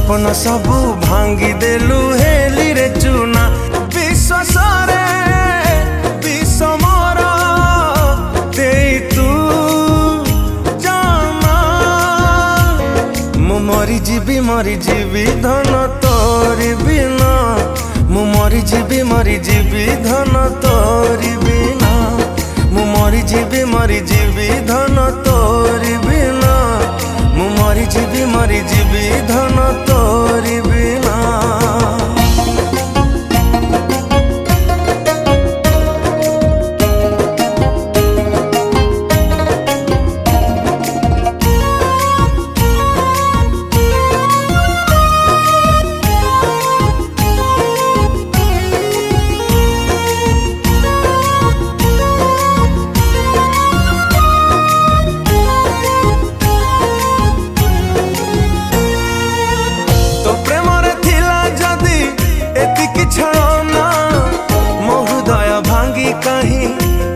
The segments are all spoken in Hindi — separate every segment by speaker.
Speaker 1: सपन सबू भांगी देलु हेली रे चुना विश्वास रे विषमर दे तू जाना मु मरी जीवी धन तोरी बिना मु मरी जीवी धन तोरी बिना मु मरी जीवी धन तोरी बिना मु मरी जीवी धन तोरी बिना। कहीं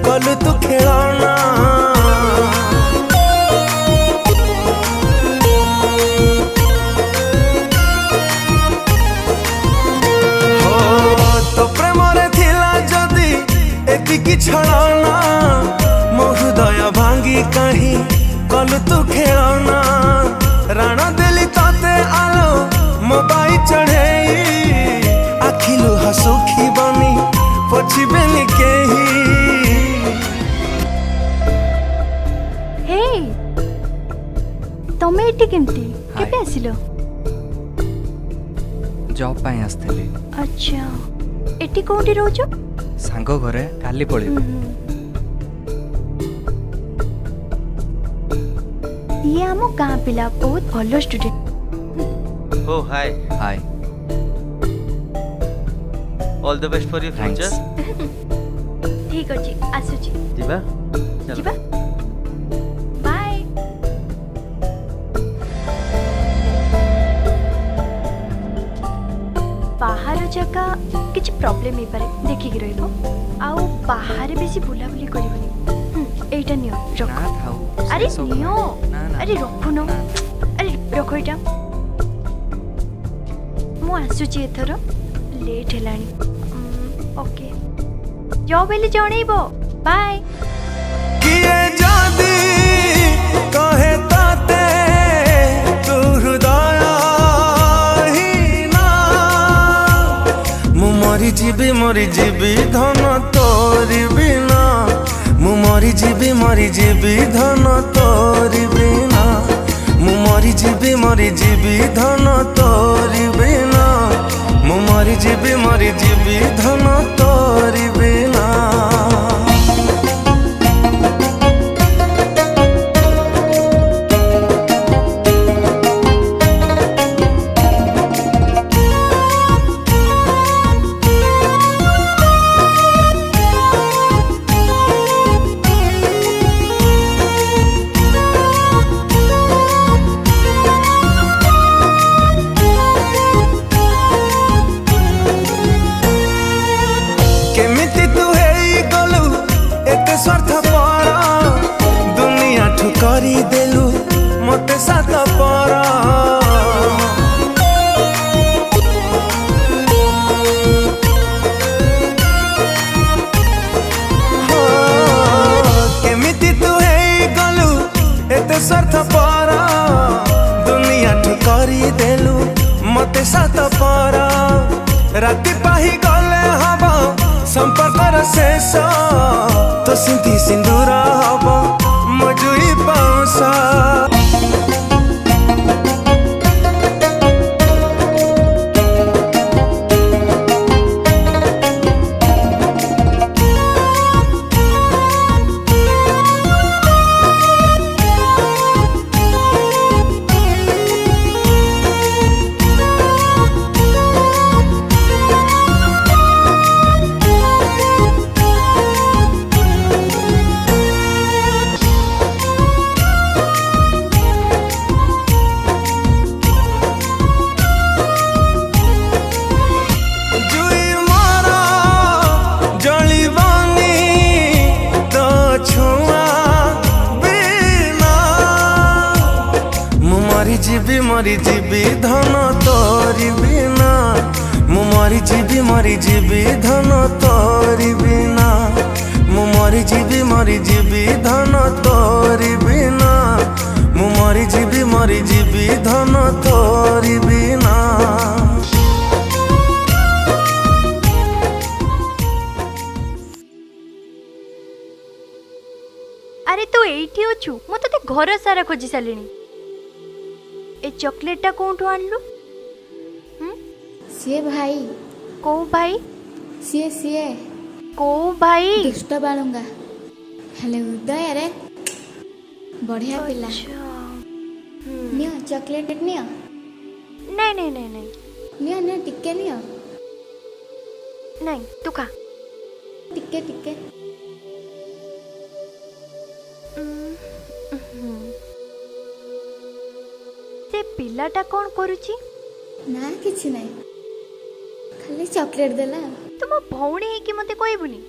Speaker 1: कल तू खेलना हो तो प्रेम रे थिला जदी एतिकी छलना मो हृदय भांगी कहीं कल तू खेलना राणा देली तते आलो मोबाइल चढ़े आखिलु हसुखी बनी पछिबेनी केही।
Speaker 2: हे तमे एटी केमती केबे आसिलो?
Speaker 3: जॉब पाई आस्थली।
Speaker 2: अच्छा एटी कोठी रहउछो?
Speaker 3: सांगो घरे काली पळी।
Speaker 2: ये आमो गाँ पिला बहुत भलो student.
Speaker 4: Oh hi.
Speaker 3: Hi
Speaker 4: All the best for your
Speaker 3: Thanks.
Speaker 4: future.
Speaker 2: ठीक अछि आसुची
Speaker 4: जीवा
Speaker 2: जीवा बाय। बाहर जगह किछ प्रॉब्लम हे पारे देखि कि रहइबो आउ बाहर बेसी बुलाबुली करिवनी। एटा नियो रख
Speaker 3: ना थाउ।
Speaker 2: अरे
Speaker 3: से सब
Speaker 2: नियो
Speaker 3: ना ना
Speaker 2: अरे रखु न
Speaker 3: ना।
Speaker 2: अरे रखो एटा मु आसुची एथरो लेट हेलानी। ओके जाओ बेले जणैबो बाय।
Speaker 1: किए जादी कहे ताते तू हृदय ही ना मु मरी जीवी धन तोरी बिना मु मरी जीवी धन तोरी बिना मु मरी जीवी धन तोरी बिना मु मरी जीवी धन तोरी बिना। केमिति तू हेई गलु एते स्वार्थ पर दुनिया ठुकरी देलु मते साथ पर केमिति तू हेई गलु एते स्वार्थ पर दुनिया ठुकरी देलु मते साथ पर राति पाही गले हबो संपर्कर शेष तो सिंधी सिंदूर हब मजुई पाउसा। मरी जीवी धन तो तोरी बिना मु मरी जीवी धन तोरी बिना मु मरी जीवी धन तोरी बिना मु मरी जीवी धन तोरी बिना।
Speaker 2: अरे तू एठी अछु मु तते घर सारा खोजी सालिनी। ए चॉकलेटटा कोठू आनलु?
Speaker 5: सीए भाई
Speaker 2: को भाई?
Speaker 5: सीए
Speaker 2: को भाई?
Speaker 5: दुष्ट बालुंगा हेले उदय रे बढ़िया पिला। नियो चॉकलेट नियो
Speaker 2: नहीं नहीं नहीं नहीं
Speaker 5: नियो नियो टिके नियो
Speaker 2: नहीं तू खा।
Speaker 5: टिके टिके
Speaker 2: से पिलाटा कौन करूची?
Speaker 5: ना किछि नहीं खाली चॉकलेट देला।
Speaker 2: तुम भौणी है कि मते कहबुनी?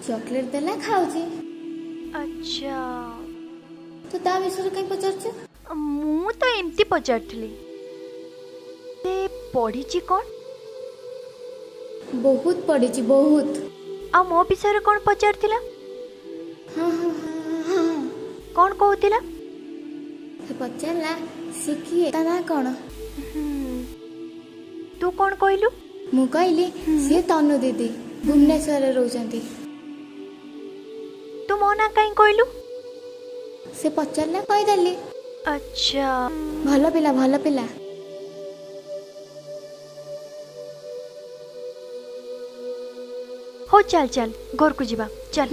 Speaker 5: चॉकलेट देला खाउची।
Speaker 2: अच्छा
Speaker 5: तो ता विषय कहीं पचारछ?
Speaker 2: मु तो एमती पचारथली। से पढ़ीची कौन?
Speaker 5: बहुत पढ़ीची बहुत।
Speaker 2: आ मो विषय कौन पचारथिला?
Speaker 5: हाँ
Speaker 2: कौन कहूतिला?
Speaker 5: से पचारला सिखिए ता ना कोन?
Speaker 2: तू कौन कहलु?
Speaker 5: मु कहली सी तनु दीदी भुवनेश्वर रहउचंती।
Speaker 2: तू मो ना कहीं कहलु?
Speaker 5: से पचारला कहि देली।
Speaker 2: अच्छा
Speaker 5: भलो पिला भलो पिला।
Speaker 2: हो चल चल घर को जीवा चल।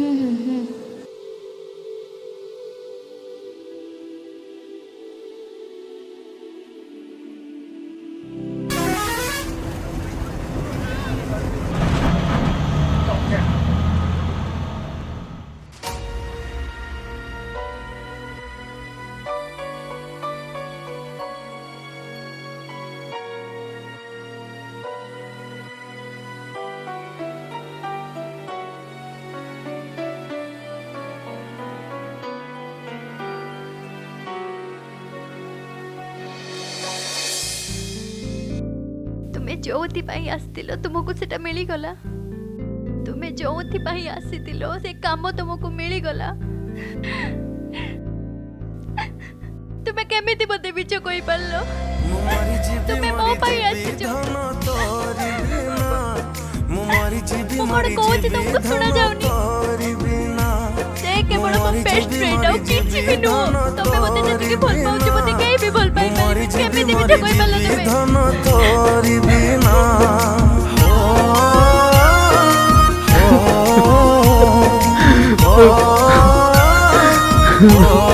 Speaker 2: तुम्हें जोथि पाई आस्तिलो तुमको सेटा मिली गला। तुम्हें जोथि पाई आसीतिलो से काम तुमको मिली गला। तुम्हें केमिति बते बिच कोई पालो? तुम्हें मो पाई आसीचो। मो कोन कोछि तुमको सुना जाउनी? से केवल मो बेस्ट फ्रेंड औ किछि भी नो। तमे मते जति के भल पाउछ मते केही भी भल पाई पाई। केमिति बिच कोई पालो तुम्हें?
Speaker 1: तोरी बिना हो